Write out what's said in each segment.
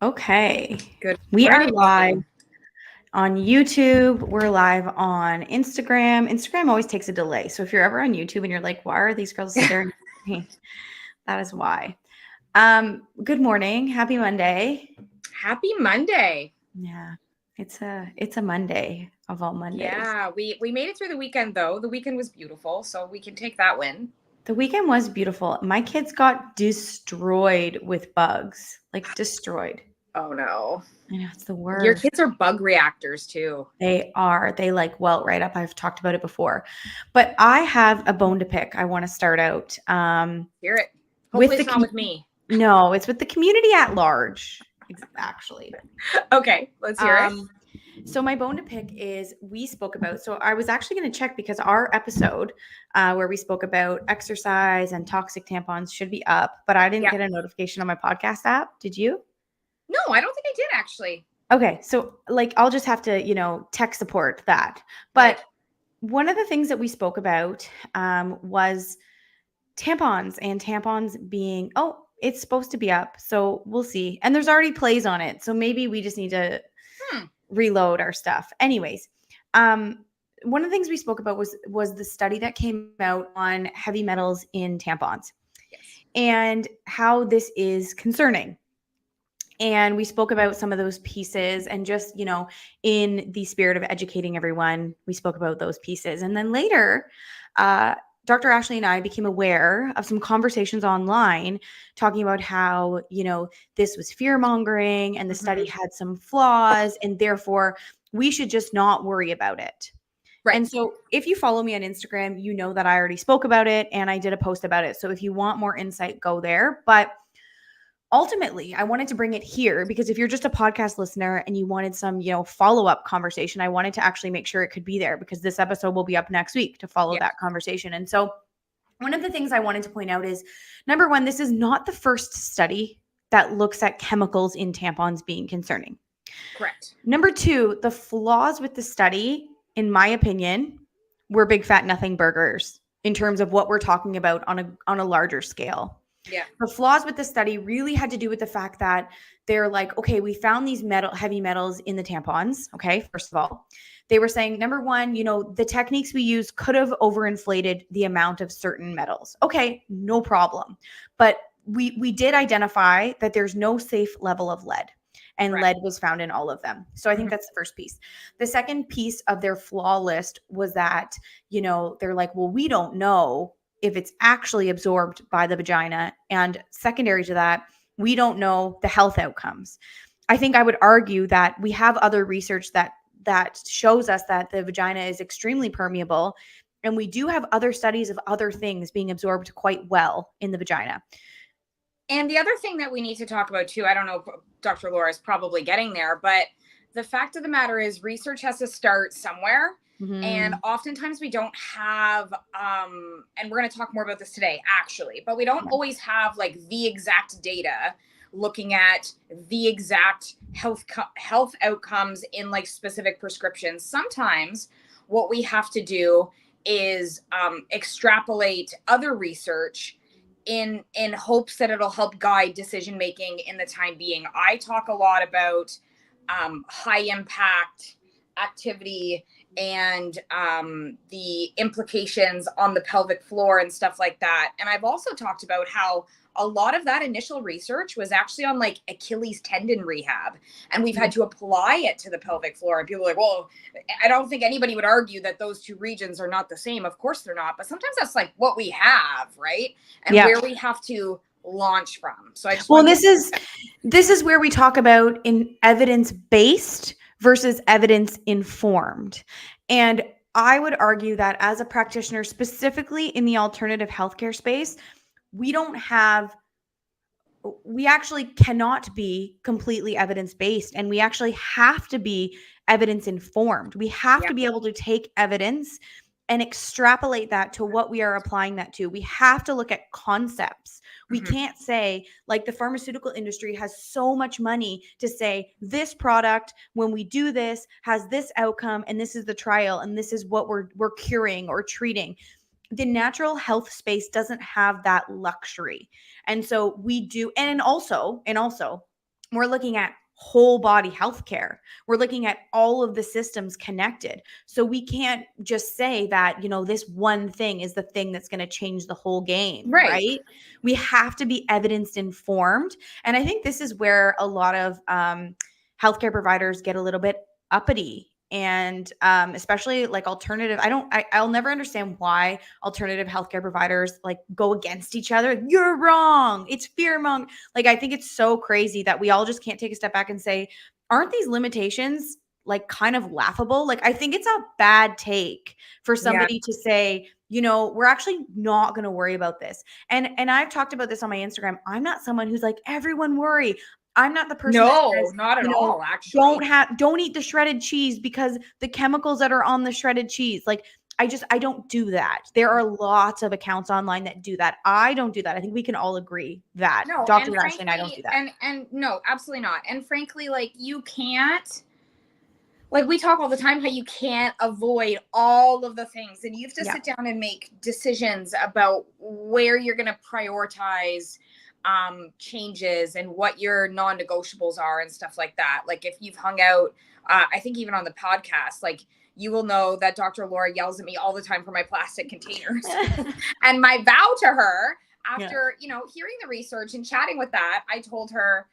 Okay. Good We are morning. live on YouTube. We're live on Instagram. Instagram always takes a delay. So if you're ever on YouTube and you're like, why are these girls staring at me? That is why. Good morning. Happy Monday. Happy Monday. Yeah. It's a Monday of all Mondays. Yeah, we made it through the weekend though. The weekend was beautiful, so we can take that win. The weekend was beautiful. My kids got destroyed with bugs. Like destroyed. Oh no. I know it's the Your worst. kids are bug reactors too. They are. They like welt right up. I've talked about it before. But I have a bone to pick. I want to start out Hear it. with Hopefully the it's not with me. no, it's with the community at large, actually. Okay, let's hear it. So my bone to pick is we spoke about. So I was actually going to check because our episode where we spoke about exercise and toxic tampons should be up, but I didn't Yeah. get a notification on my podcast app. Did you? No, I don't think I did actually. Okay, so like I'll just have to, tech support that. Right. But one of the things that we spoke about was tampons and tampons being, oh, it's supposed to be up. So we'll see. And there's already plays on it. So maybe we just need to reload our stuff. Anyways, one of the things we spoke about was the study that came out on heavy metals in tampons. Yes. And how this is concerning. And we spoke about some of those pieces and just, in the spirit of educating everyone, we spoke about those pieces. And then later, Dr. Ashley and I became aware of some conversations online talking about how, this was fear mongering and the study had some flaws and therefore we should just not worry about it. Right. And so if you follow me on Instagram, you know that I already spoke about it and I did a post about it. So if you want more insight, go there. But ultimately, I wanted to bring it here because if you're just a podcast listener and you wanted some, follow-up conversation, I wanted to actually make sure it could be there because this episode will be up next week to follow that conversation. And so one of the things I wanted to point out is, number one, this is not the first study that looks at chemicals in tampons being concerning. Correct. Number two, the flaws with the study, in my opinion, were big fat nothing burgers in terms of what we're talking about on a larger scale. Yeah. The flaws with the study really had to do with the fact that they're like, okay, we found these heavy metals in the tampons. Okay, first of all, they were saying, number one, the techniques we use could have overinflated the amount of certain metals. Okay, no problem. But we did identify that there's no safe level of lead. And lead was found in all of them. So I think that's the first piece. The second piece of their flaw list was that, they're like, well, we don't know if it's actually absorbed by the vagina. And secondary to that, we don't know the health outcomes. I think I would argue that we have other research that shows us that the vagina is extremely permeable. And we do have other studies of other things being absorbed quite well in the vagina. And the other thing that we need to talk about too, I don't know if Dr. Laura is probably getting there, but the fact of the matter is research has to start somewhere. Mm-hmm. And oftentimes we don't have, and we're going to talk more about this today, actually, but we don't always have like the exact data looking at the exact health outcomes in like specific prescriptions. Sometimes what we have to do is extrapolate other research in hopes that it'll help guide decision making in the time being. I talk a lot about high impact activity and the implications on the pelvic floor and stuff like that. And I've also talked about how a lot of that initial research was actually on like Achilles tendon rehab. And we've had to apply it to the pelvic floor. And people are like, well, I don't think anybody would argue that those two regions are not the same. Of course they're not. But sometimes that's like what we have, right? And where we have to launch from. So I just this is where we talk about in evidence-based versus evidence-informed. And I would argue that as a practitioner, specifically in the alternative healthcare space, we actually cannot be completely evidence-based, and we actually have to be evidence-informed. We have to be able to take evidence and extrapolate that to what we are applying that to. We have to look at concepts. We can't say, like, the pharmaceutical industry has so much money to say this product, when we do this, has this outcome, and this is the trial, and this is what we're curing or treating. The natural health space doesn't have that luxury. And so we do. And also, We're looking at whole body healthcare. We're looking at all of the systems connected. So we can't just say that, this one thing is the thing that's going to change the whole game, right? We have to be evidence informed. And I think this is where a lot of healthcare providers get a little bit uppity, and especially like alternative. I'll never understand why alternative healthcare providers like go against each other. You're wrong. It's fear mongering. Like, I think it's so crazy that we all just can't take a step back and say, aren't these limitations like kind of laughable? Like, I think it's a bad take for somebody to say, we're actually not going to worry about this. And I've talked about this on my Instagram. I'm not someone who's like, everyone worry. I'm not the person that says, not at all, actually. Don't eat the shredded cheese because the chemicals that are on the shredded cheese. Like, I don't do that. There are lots of accounts online that do that. I don't do that. I think we can all agree that. No, Dr. Ashley and I don't do that. And no, absolutely not. And frankly, like, you can't, like, we talk all the time how you can't avoid all of the things, and you have to sit down and make decisions about where you're going to prioritize changes and what your non-negotiables are and stuff like that. Like, if you've hung out, I think even on the podcast, like, you will know that Dr. Laura yells at me all the time for my plastic containers. And my vow to her after, hearing the research and chatting with that, I told her,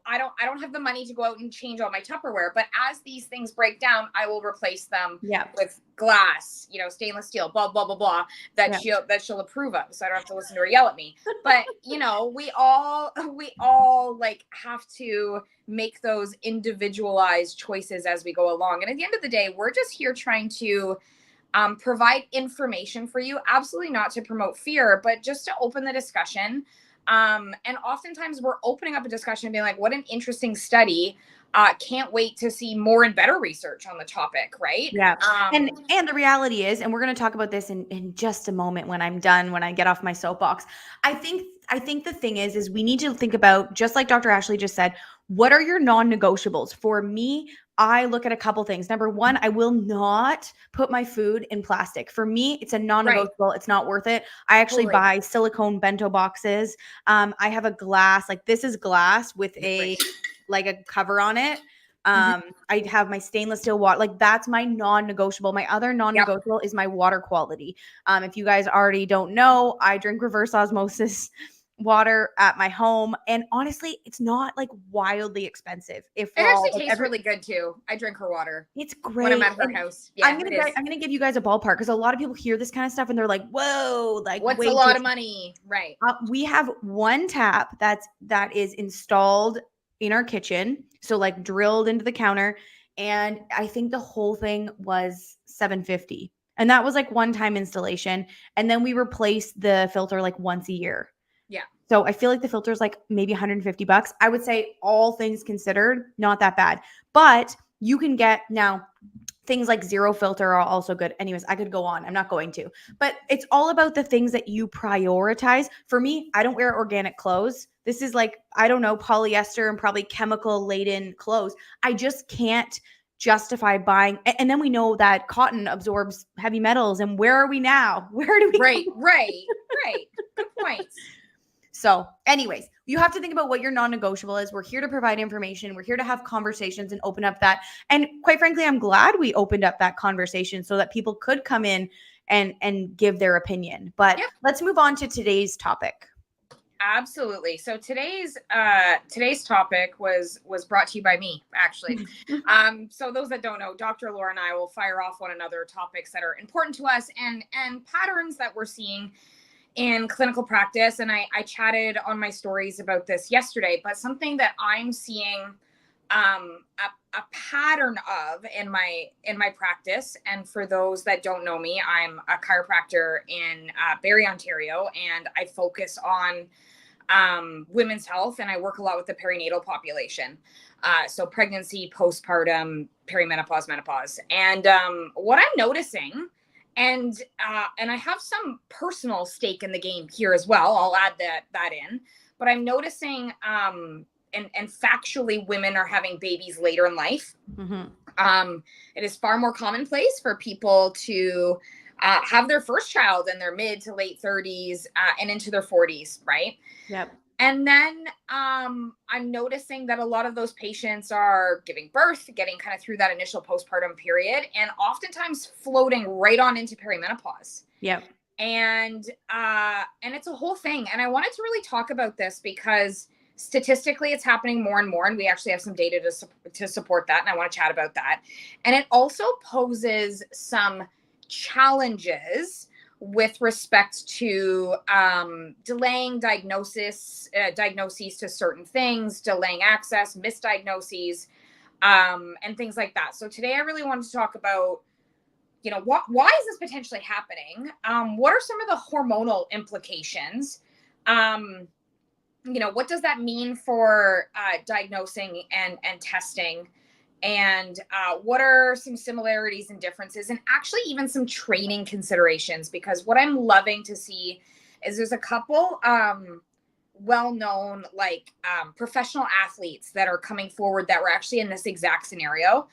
I don't have the money to go out and change all my Tupperware, but as these things break down, I will replace them with glass, stainless steel, blah, blah, blah, blah, that she'll approve of. So I don't have to listen to her yell at me. But, we all like have to make those individualized choices as we go along. And at the end of the day, we're just here trying to provide information for you. Absolutely not to promote fear, but just to open the discussion. And oftentimes we're opening up a discussion and being like, what an interesting study. Can't wait to see more and better research on the topic, right? Yeah. And the reality is, and we're going to talk about this in just a moment when I'm done, when I get off my soapbox. I think the thing is we need to think about, just like Dr. Ashley just said, what are your non-negotiables? For me, I look at a couple things. Number one, I will not put my food in plastic. For me, it's a non-negotiable. It's not worth it. I actually buy silicone bento boxes. I have a glass, like this is glass with like a cover on it. I have my stainless steel water. Like, that's my non-negotiable. My other non-negotiable is my water quality. If you guys already don't know, I drink reverse osmosis water at my home, and honestly, it's not like wildly expensive. If it actually tastes really good too. I drink her water. It's great when I'm at her house. Yeah, I'm gonna give you guys a ballpark, because a lot of people hear this kind of stuff and they're like, "Whoa, like what's a lot of money?" Right. We have one tap that is installed in our kitchen, so like drilled into the counter, and I think the whole thing was $750, and that was like one-time installation, and then we replace the filter like once a year. Yeah. So I feel like the filter is like maybe $150. I would say, all things considered, not that bad. But you can get now things like zero filter are also good. Anyways, I could go on. I'm not going to. But it's all about the things that you prioritize. For me, I don't wear organic clothes. This is like, I don't know, polyester and probably chemical laden clothes. I just can't justify buying. And then we know that cotton absorbs heavy metals. And where are we now? Where do we Right. Good points. So anyways, you have to think about what your non-negotiable is. We're here to provide information. We're here to have conversations and open up that. And quite frankly, I'm glad we opened up that conversation so that people could come in and give their opinion. But let's move on to today's topic. Absolutely. So today's topic was brought to you by me, actually. So those that don't know, Dr. Laura and I will fire off one another topics that are important to us and patterns that we're seeing in clinical practice. And I chatted on my stories about this yesterday, but something that I'm seeing a pattern of in my practice. And for those that don't know me, I'm a chiropractor in Barrie, Ontario, and I focus on women's health, and I work a lot with the perinatal population. So pregnancy, postpartum, perimenopause, menopause. And what I'm noticing, and I have some personal stake in the game here as well. I'll add that in, but I'm noticing, and factually, women are having babies later in life. Mm-hmm. It is far more commonplace for people to have their first child in their mid to late 30s and into their 40s, right? Yep. And then I'm noticing that a lot of those patients are giving birth, getting kind of through that initial postpartum period, and oftentimes floating right on into perimenopause. Yep. And it's a whole thing. And I wanted to really talk about this because statistically it's happening more and more, and we actually have some data to support that, and I want to chat about that. And it also poses some challenges with respect to delaying diagnoses to certain things, delaying access, misdiagnoses, and things like that. So today I really wanted to talk about, why is this potentially happening? What are some of the hormonal implications? What does that mean for diagnosing and testing? And what are some similarities and differences, and actually even some training considerations? Because what I'm loving to see is there's a couple well-known professional athletes that are coming forward that were actually in this exact scenario.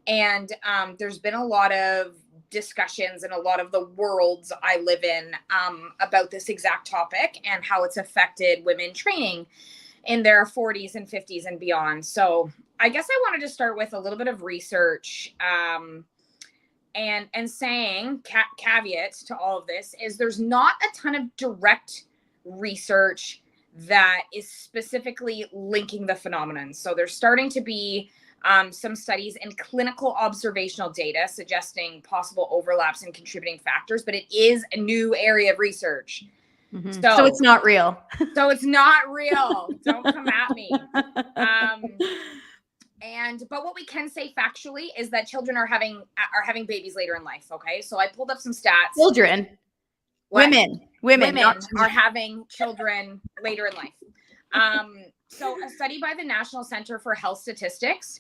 And there's been a lot of discussions in a lot of the worlds I live in about this exact topic and how it's affected women training in their 40s and 50s and beyond. So I guess I wanted to start with a little bit of research, and saying caveat to all of this is there's not a ton of direct research that is specifically linking the phenomenon. So there's starting to be some studies and clinical observational data suggesting possible overlaps and contributing factors, but it is a new area of research. Mm-hmm. So it's not real. So it's not real. Don't come at me. But what we can say factually is that children are having babies later in life. Okay, so I pulled up some stats. Children, women are having children later in life. So a study by the National Center for Health Statistics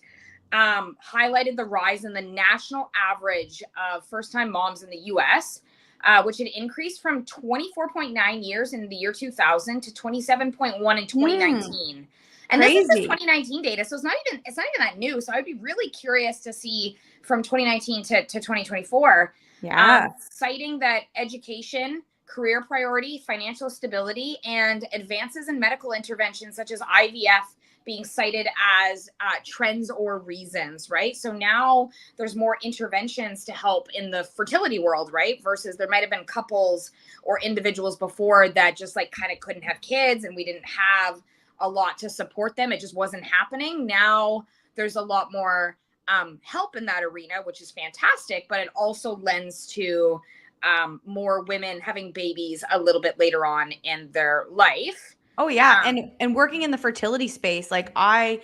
highlighted the rise in the national average of first-time moms in the U.S., which had increased from 24.9 years in the year 2000 to 27.1 in 2019. And crazy. This is just 2019 data, so it's not even that new. So I'd be really curious to see from 2019 to 2024. Yeah. Citing that education, career priority, financial stability, and advances in medical interventions such as IVF being cited as trends or reasons, right? So now there's more interventions to help in the fertility world, right? Versus there might have been couples or individuals before that just kind of couldn't have kids, and we didn't have a lot to support them. It just wasn't happening. Now there's a lot more help in that arena, which is fantastic, but it also lends to more women having babies a little bit later on in their life. Oh yeah. And working in the fertility space, I'm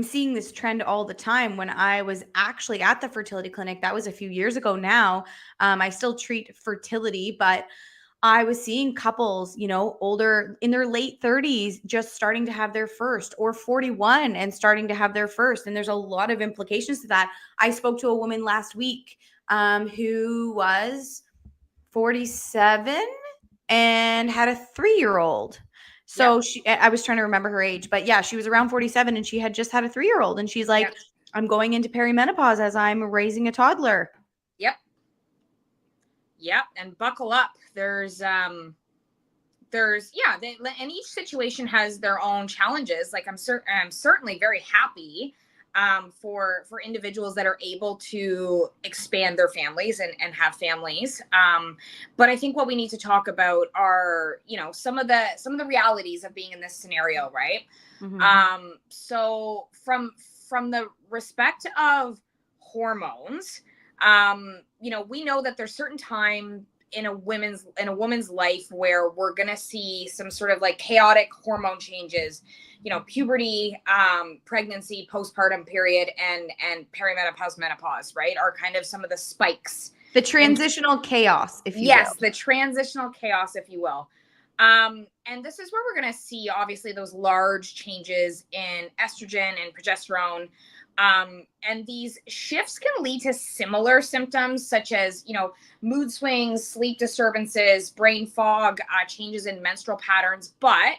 seeing this trend all the time. When I was actually at the fertility clinic, that was a few years ago now. I still treat fertility, but I was seeing couples, older in their late 30s, just starting to have their first, or 41 and starting to have their first. And there's a lot of implications to that. I spoke to a woman last week who was 47 and had a 3-year-old. So I was trying to remember her age, but yeah, she was around 47 and she had just had a 3-year-old. And she's like, I'm going into perimenopause as I'm raising a toddler. Yep. And buckle up. And each situation has their own challenges. I'm certainly very happy for individuals that are able to expand their families and have families. But I think what we need to talk about are, some of the realities of being in this scenario, right? Mm-hmm. So from the respect of hormones, we know that there's certain time in a woman's life where we're going to see some sort of chaotic hormone changes, puberty, pregnancy, postpartum period, and perimenopause, menopause, right? Are kind of some of the spikes. The transitional chaos, if you will. Yes, the transitional chaos, if you will. And this is where we're going to see, obviously, those large changes in estrogen and progesterone. And these shifts can lead to similar symptoms such as, mood swings, sleep disturbances, brain fog, changes in menstrual patterns. But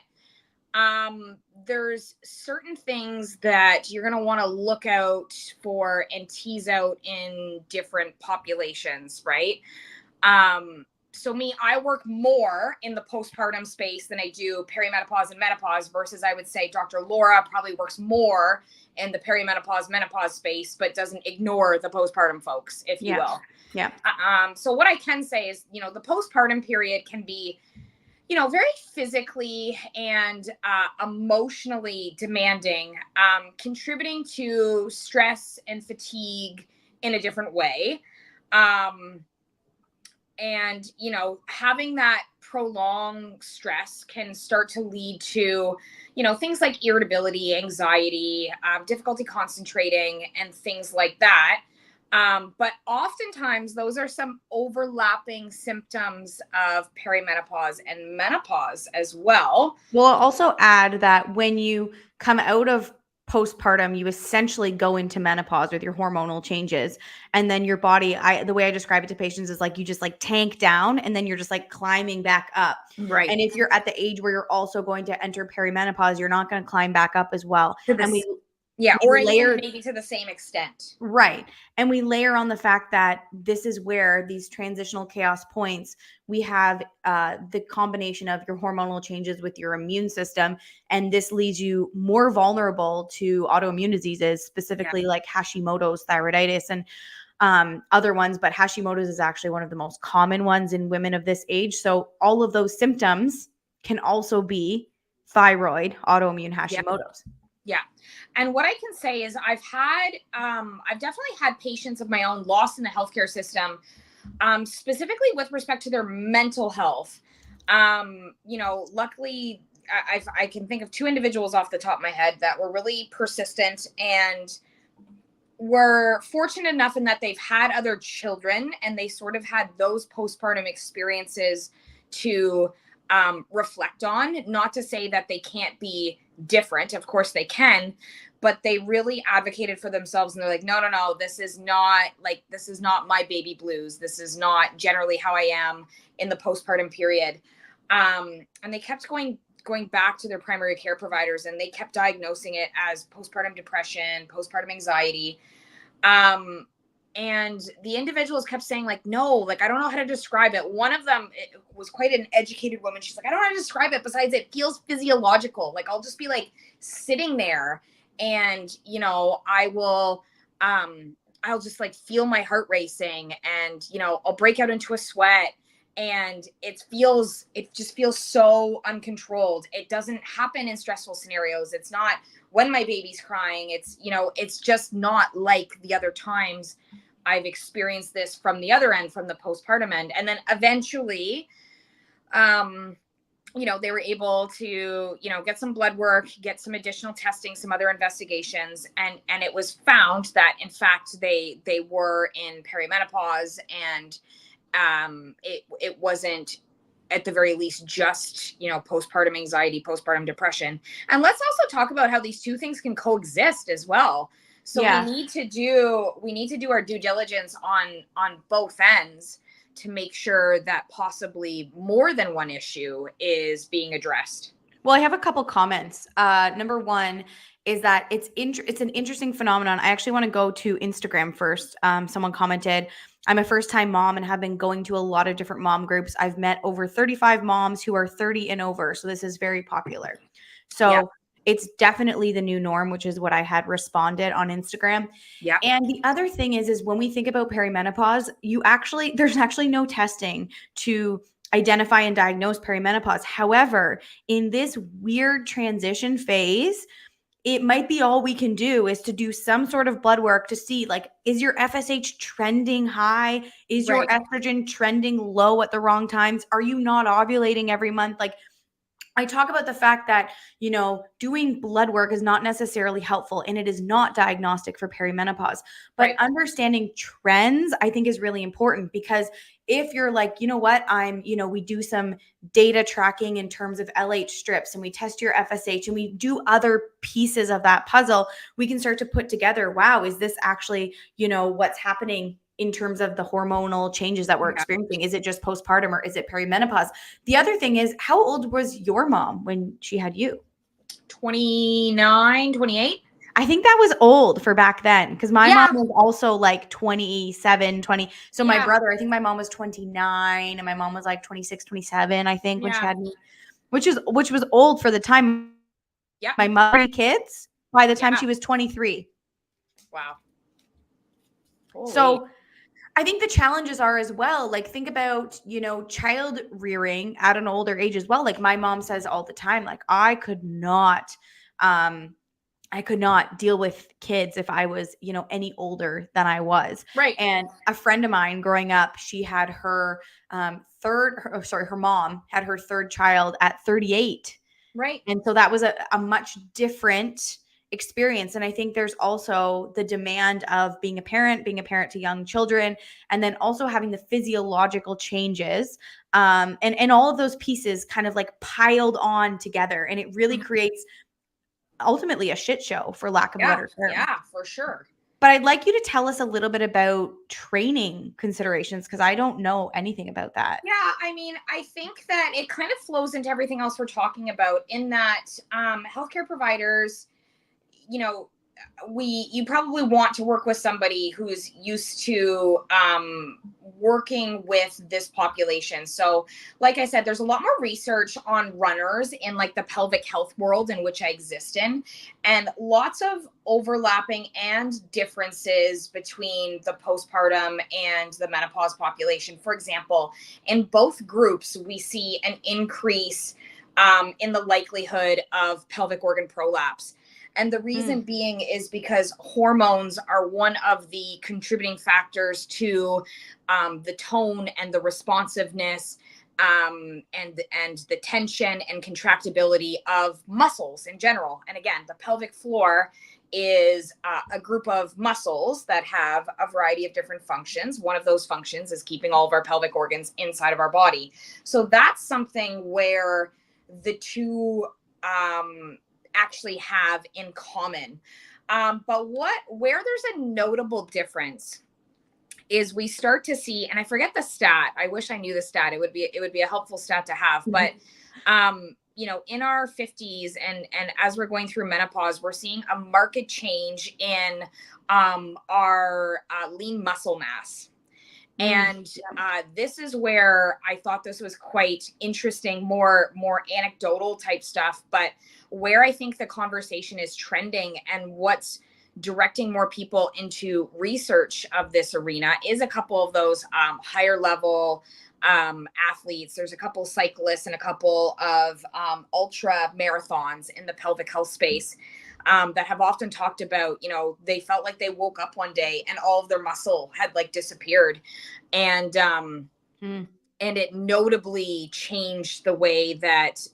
there's certain things that you're going to want to look out for and tease out in different populations, right? So me, I work more in the postpartum space than I do perimenopause and menopause, versus I would say Dr. Laura probably works more in the perimenopause, menopause space, but doesn't ignore the postpartum folks, if you will. Yeah. So what I can say is, the postpartum period can be, very physically and emotionally demanding, contributing to stress and fatigue in a different way. And, having that prolonged stress can start to lead to, things like irritability, anxiety, difficulty concentrating, and things like that. But oftentimes those are some overlapping symptoms of perimenopause and menopause as well. We'll also add that when you come out of postpartum, you essentially go into menopause with your hormonal changes. And then your body, the way I describe it to patients is like you just like tank down and then you're just like climbing back up. Right. And if you're at the age where you're also going to enter perimenopause, you're not going to climb back up as well. Or even maybe to the same extent. Right. And we layer on the fact that this is where these transitional chaos points, we have the combination of your hormonal changes with your immune system. And this leaves you more vulnerable to autoimmune diseases, specifically like Hashimoto's, thyroiditis, and other ones. But Hashimoto's is actually one of the most common ones in women of this age. So all of those symptoms can also be thyroid, autoimmune Hashimoto's. Yeah. And what I can say is I've definitely had patients of my own lost in the healthcare system, specifically with respect to their mental health. Luckily I can think of 2 individuals off the top of my head that were really persistent and were fortunate enough in that they've had other children and they sort of had those postpartum experiences to reflect on. Not to say that they can't be different. Of course they can, but they really advocated for themselves and they're like, no, this is not my baby blues. This is not generally how I am in the postpartum period. And they kept going back to their primary care providers and they kept diagnosing it as postpartum depression, postpartum anxiety. And the individuals kept saying like, no, like, I don't know how to describe it. One of them was quite an educated woman. She's like, I don't know how to describe it. Besides, it feels physiological. Like, I'll just be like sitting there and, I'll just like feel my heart racing and, I'll break out into a sweat and it just feels so uncontrolled. It doesn't happen in stressful scenarios. It's not when my baby's crying. It's, it's just not like the other times I've experienced this from the other end, from the postpartum end. And then eventually, they were able to, get some blood work, get some additional testing, some other investigations. And it was found that in fact, they were in perimenopause and it wasn't, at the very least, just, postpartum anxiety, postpartum depression. And let's also talk about how these two things can coexist as well. So we need to do our due diligence on both ends to make sure that possibly more than one issue is being addressed. Well, I have a couple comments. Number one is that it's an interesting phenomenon. I actually want to go to Instagram first. Someone commented, I'm a first-time mom and have been going to a lot of different mom groups. I've met over 35 moms who are 30 and over. So this is very popular. So it's definitely the new norm, which is what I had responded on Instagram. Yeah. And the other thing is when we think about perimenopause, there's actually no testing to identify and diagnose perimenopause. However, in this weird transition phase, it might be all we can do is to do some sort of blood work to see, like, is your FSH trending high? Is your estrogen trending low at the wrong times? Are you not ovulating every month? Like, I talk about the fact that, doing blood work is not necessarily helpful and it is not diagnostic for perimenopause. But understanding trends, I think, is really important, because if you're like, we do some data tracking in terms of LH strips and we test your FSH and we do other pieces of that puzzle, we can start to put together, wow, is this actually, what's happening in terms of the hormonal changes that we're experiencing? Is it just postpartum or is it perimenopause? The other thing is, how old was your mom when she had you? 29, 28. I think that was old for back then because my mom Yeah. was also like 27, 20. So my Yeah. brother, I think my mom was 29 and my mom was like 26, 27, I think, when she Yeah. had me, which was old for the time. Yeah. My mother had kids by the time Yeah. she was 23. Wow. Holy. So I think the challenges are as well. Like, think about, child rearing at an older age as well. Like, my mom says all the time, like, um, I could not deal with kids if I was, any older than I was. Right. And a friend of mine growing up, she had her her mom had her third child at 38. Right. And so that was a much different experience. And I think there's also the demand of being a parent to young children, and then also having the physiological changes, and all of those pieces kind of like piled on together. And it really Mhm. creates ultimately a shit show, for lack of a Yeah. better term. Yeah, for sure. But I'd like you to tell us a little bit about training considerations because I don't know anything about that. Yeah, I mean, I think that it kind of flows into everything else we're talking about in that healthcare providers, you know, you probably want to work with somebody who's used to working with this population. So like I said, there's a lot more research on runners in like the pelvic health world in which I exist in, and lots of overlapping and differences between the postpartum and the menopause population. For example, in both groups we see an increase in the likelihood of pelvic organ prolapse. And the reason Mm, being is because hormones are one of the contributing factors to the tone and the responsiveness, and the tension and contractibility of muscles in general. And again, the pelvic floor is a group of muscles that have a variety of different functions. One of those functions is keeping all of our pelvic organs inside of our body. So that's something where the two actually have in common. But where there's a notable difference is we start to see, and I forget the stat. I wish I knew the stat. It would be a helpful stat to have. But in our 50s and as we're going through menopause, we're seeing a marked change in our lean muscle mass. And this is where I thought this was quite interesting, more anecdotal type stuff, but where I think the conversation is trending and what's directing more people into research of this arena is a couple of those higher level athletes. There's a couple cyclists and a couple of ultra marathons in the pelvic health space that have often talked about, they felt like they woke up one day and all of their muscle had like disappeared. And and it notably changed the way that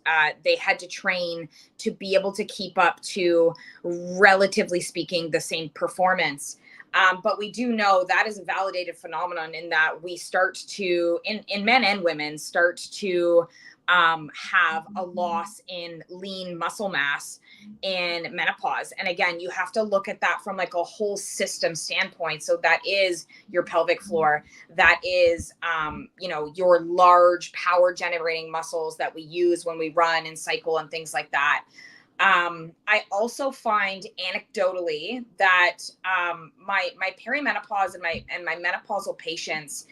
they had to train to be able to keep up to, relatively speaking, the same performance. But we do know that is a validated phenomenon in that we start to, in men and women, start to have a loss in lean muscle mass in menopause. And again, you have to look at that from like a whole system standpoint. So that is your pelvic floor, that is your large power generating muscles that we use when we run and cycle and things like that. I also find anecdotally that my perimenopause and my menopausal patients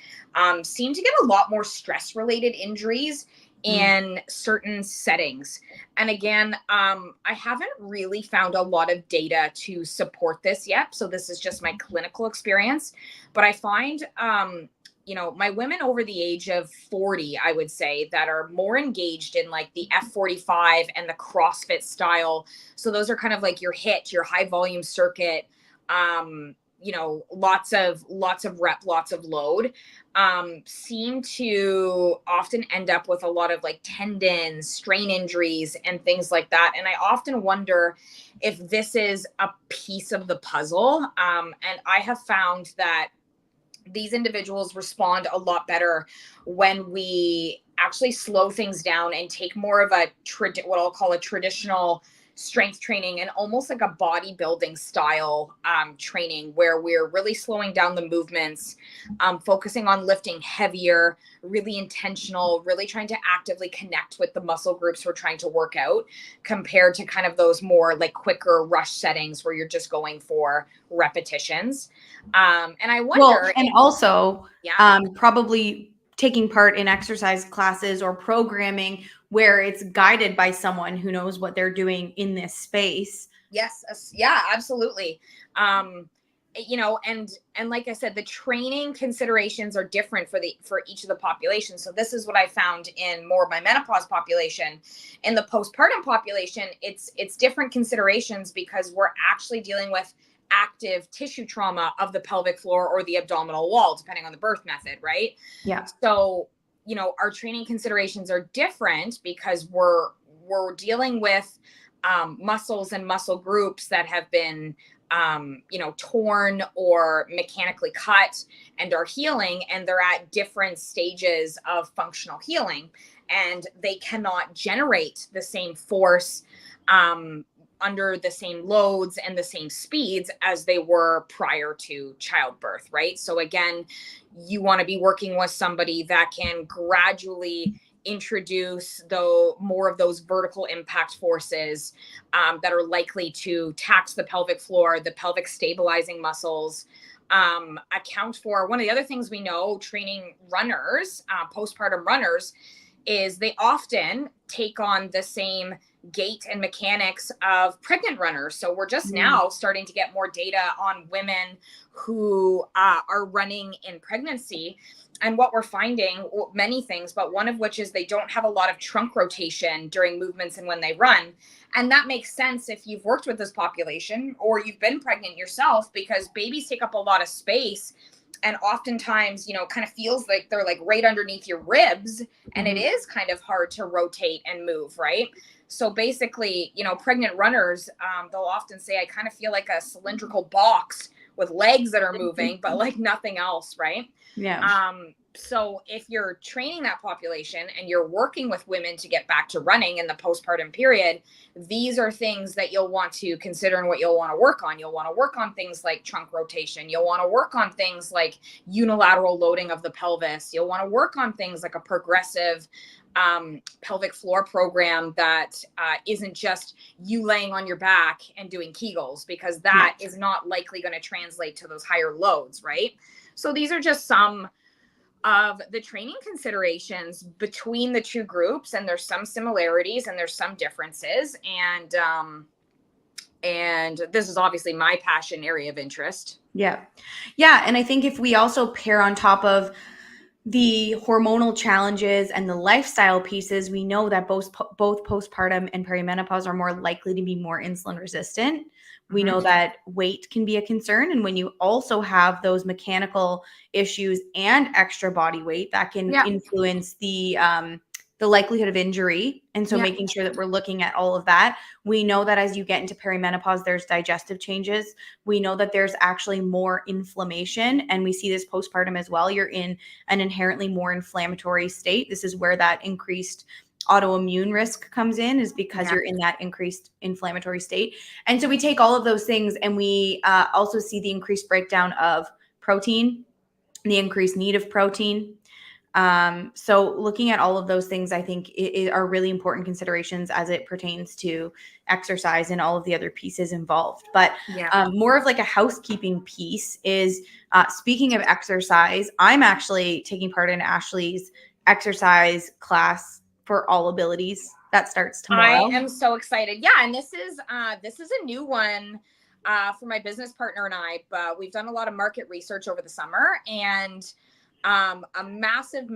seem to get a lot more stress related injuries in certain settings. And again, I haven't really found a lot of data to support this yet. So this is just my clinical experience. But I find, my women over the age of 40, I would say, that are more engaged in like the F45 and the CrossFit style. So those are kind of like your HIIT, your high volume circuit, lots of rep, lots of load, seem to often end up with a lot of like tendons, strain injuries, and things like that. And I often wonder if this is a piece of the puzzle. And I have found that these individuals respond a lot better when we actually slow things down and take more of what I'll call a traditional strength training and almost like a bodybuilding style training where we're really slowing down the movements, focusing on lifting heavier, really intentional, really trying to actively connect with the muscle groups we're trying to work out, compared to kind of those more like quicker rush settings where you're just going for repetitions. And I wonder, and also yeah, probably taking part in exercise classes or programming where it's guided by someone who knows what they're doing in this space. yes, yeah, absolutely. You know, and like I said, the training considerations are different for each of the populations. So this is what I found in more of my menopause population. In the postpartum population, it's different considerations because we're actually dealing with active tissue trauma of the pelvic floor or the abdominal wall, depending on the birth method, right? Yeah. So, you know, our training considerations are different because we're dealing with muscles and muscle groups that have been you know, torn or mechanically cut and are healing, and they're at different stages of functional healing, and they cannot generate the same force under the same loads and the same speeds as they were prior to childbirth, right? So again, you want to be working with somebody that can gradually introduce though more of those vertical impact forces that are likely to tax the pelvic floor, the pelvic stabilizing muscles, account for. One of the other things we know training runners, postpartum runners, is they often take on the same gait and mechanics of pregnant runners. So we're just now starting to get more data on women who are running in pregnancy. And what we're finding, many things, but one of which is they don't have a lot of trunk rotation during movements and when they run. And that makes sense if you've worked with this population or you've been pregnant yourself, because babies take up a lot of space. And oftentimes, you know, kind of feels like they're like right underneath your ribs. And it is kind of hard to rotate and move, right? So basically, you know, pregnant runners, they'll often say, I kind of feel like a cylindrical box with legs that are moving, but like nothing else, right? Yeah. So if you're training that population and you're working with women to get back to running in the postpartum period, these are things that you'll want to consider and what you'll want to work on. You'll want to work on things like trunk rotation. You'll want to work on things like unilateral loading of the pelvis. You'll want to work on things like a progressive pelvic floor program that isn't just you laying on your back and doing Kegels, because that is not likely going to translate to those higher loads, right? So these are just some of the training considerations between the two groups, and there's some similarities and there's some differences, and this is obviously my passion area of interest. Yeah. And I think if we also pair on top of the hormonal challenges and the lifestyle pieces, we know that both postpartum and perimenopause are more likely to be more insulin resistant. We know that weight can be a concern. And when you also have those mechanical issues and extra body weight, that can influence the likelihood of injury. And so making sure that we're looking at all of that. We know that as you get into perimenopause, there's digestive changes. We know that there's actually more inflammation, and we see this postpartum as well. You're in an inherently more inflammatory state. This is where that increased autoimmune risk comes in, is because you're in that increased inflammatory state. And so we take all of those things, and we also see the increased breakdown of protein, the increased need of protein. So looking at all of those things, I think are really important considerations as it pertains to exercise and all of the other pieces involved. But more of like a housekeeping piece is, speaking of exercise, I'm actually taking part in Ashley's exercise class for all abilities that starts tomorrow. I am so excited. Yeah. And this is a new one for my business partner and I, but we've done a lot of market research over the summer, and a massive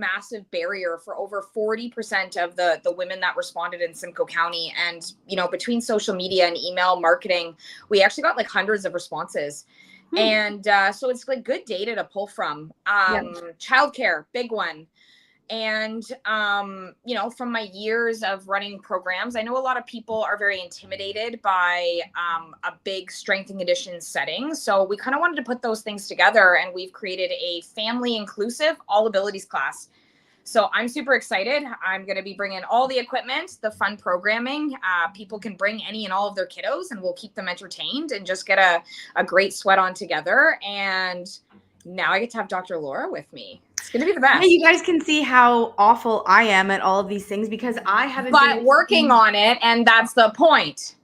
barrier for over 40% of the women that responded in Simcoe County. And, you know, between social media and email marketing, we actually got like hundreds of responses. And so it's like good data to pull from. Childcare, big one. And, you know, from my years of running programs, I know a lot of people are very intimidated by a big strength and conditioning setting. So we kind of wanted to put those things together, and we've created a family inclusive all abilities class. So I'm super excited. I'm going to be bringing all the equipment, the fun programming. People can bring any and all of their kiddos, and we'll keep them entertained and just get a great sweat on together. And now I get to have Dr. Laura with me. It's going to be the best. Yeah, you guys can see how awful I am at all of these things because I haven't been working on it, and that's the point.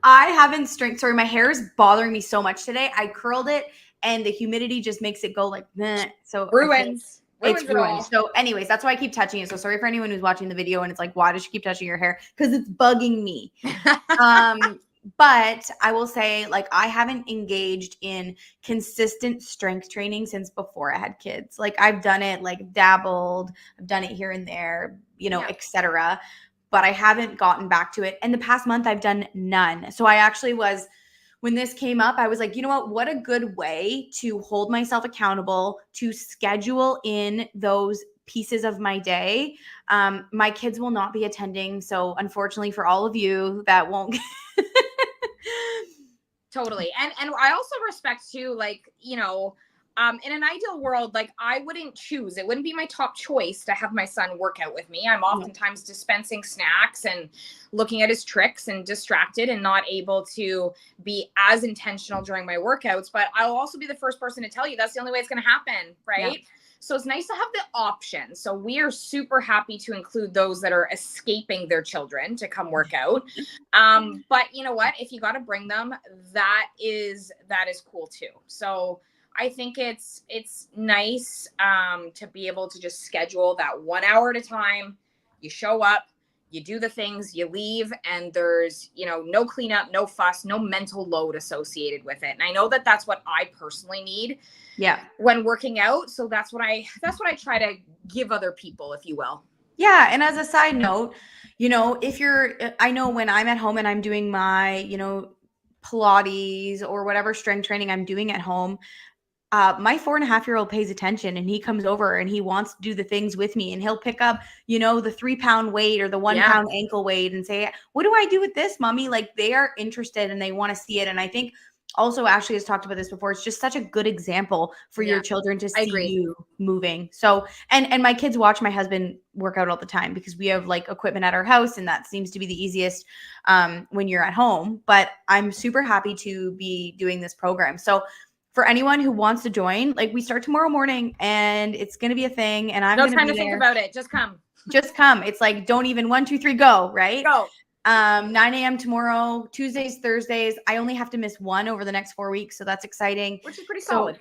I haven't sorry, my hair is bothering me so much today. I curled it and the humidity just makes it go like meh. So ruins it's it ruined. all. So anyways, that's why I keep touching it. So sorry for anyone who's watching the video and it's like, why does she keep touching your hair? Because it's bugging me. But I will say, like, I haven't engaged in consistent strength training since before I had kids. Like, I've done it, like, dabbled, I've done it here and there, you know, etc. But I haven't gotten back to it. And the past month, I've done none. So I actually was, when this came up, I was like, you know what a good way to hold myself accountable, to schedule in those pieces of my day. My kids will not be attending. So unfortunately for all of you that won't Totally. And I also respect too, like, you know, in an ideal world, like I wouldn't choose, it wouldn't be my top choice to have my son work out with me. I'm oftentimes dispensing snacks and looking at his tricks and distracted and not able to be as intentional during my workouts. But I'll also be the first person to tell you that's the only way it's going to happen. Right. Yeah. So it's nice to have the option. So we are super happy to include those that are escaping their children to come work out. But you know what? If you got to bring them, that is cool too. So I think it's nice to be able to just schedule that 1 hour at a time. You show up, you do the things, you leave, and there's, you know, no cleanup, no fuss, no mental load associated with it. And I know that that's what I personally need. Yeah. When working out. So that's what I try to give other people, if you will. Yeah. And as a side note, you know, I know when I'm at home and I'm doing my, you know, Pilates or whatever strength training I'm doing at home, my 4.5-year-old pays attention and he comes over and he wants to do the things with me and he'll pick up, you know, the 3-pound weight or the 1-pound ankle weight and say, what do I do with this, mommy? Like they are interested and they want to see it. And I think also Ashley has talked about this before. It's just such a good example for your children to see you moving. So, and my kids watch my husband work out all the time because we have like equipment at our house and that seems to be the easiest when you're at home. But I'm super happy to be doing this program. So for anyone who wants to join, like we start tomorrow morning and it's going to be a thing. And I'm no time to think about it. Just come. Just come. It's like, don't even 1, 2, 3, go, right? Go. 9 a.m. tomorrow, Tuesdays, Thursdays. I only have to miss one over the next 4 weeks. So that's exciting. Which is pretty solid.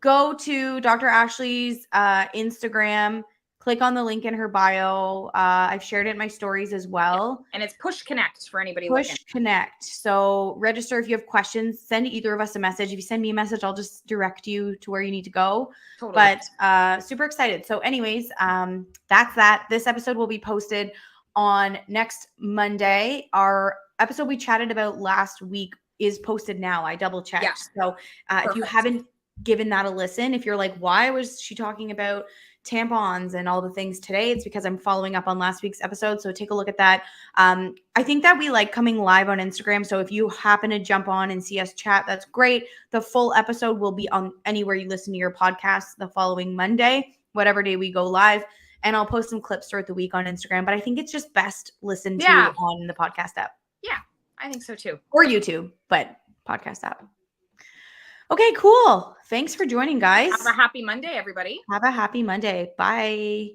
Go to Dr. Ashley's Instagram. Click on the link in her bio. I've shared it in my stories as well. And it's Push Connect for anybody Push looking. Connect. So register if you have questions. Send either of us a message. If you send me a message, I'll just direct you to where you need to go. Totally. But super excited. So anyways, that's that. This episode will be posted on next Monday. Our episode we chatted about last week is posted now. I double checked. Yeah. So if you haven't given that a listen, if you're like, why was she talking about tampons and all the things today? It's because I'm following up on last week's episode. So take a look at that. I think that we like coming live on Instagram. So if you happen to jump on and see us chat, that's great. The full episode will be on anywhere you listen to your podcast the following Monday, whatever day we go live. And I'll post some clips throughout the week on Instagram. But I think it's just best listened to on the podcast app. Yeah, I think so too. Or YouTube, but podcast app. Okay, cool. Thanks for joining, guys. Have a happy Monday, everybody. Have a happy Monday. Bye.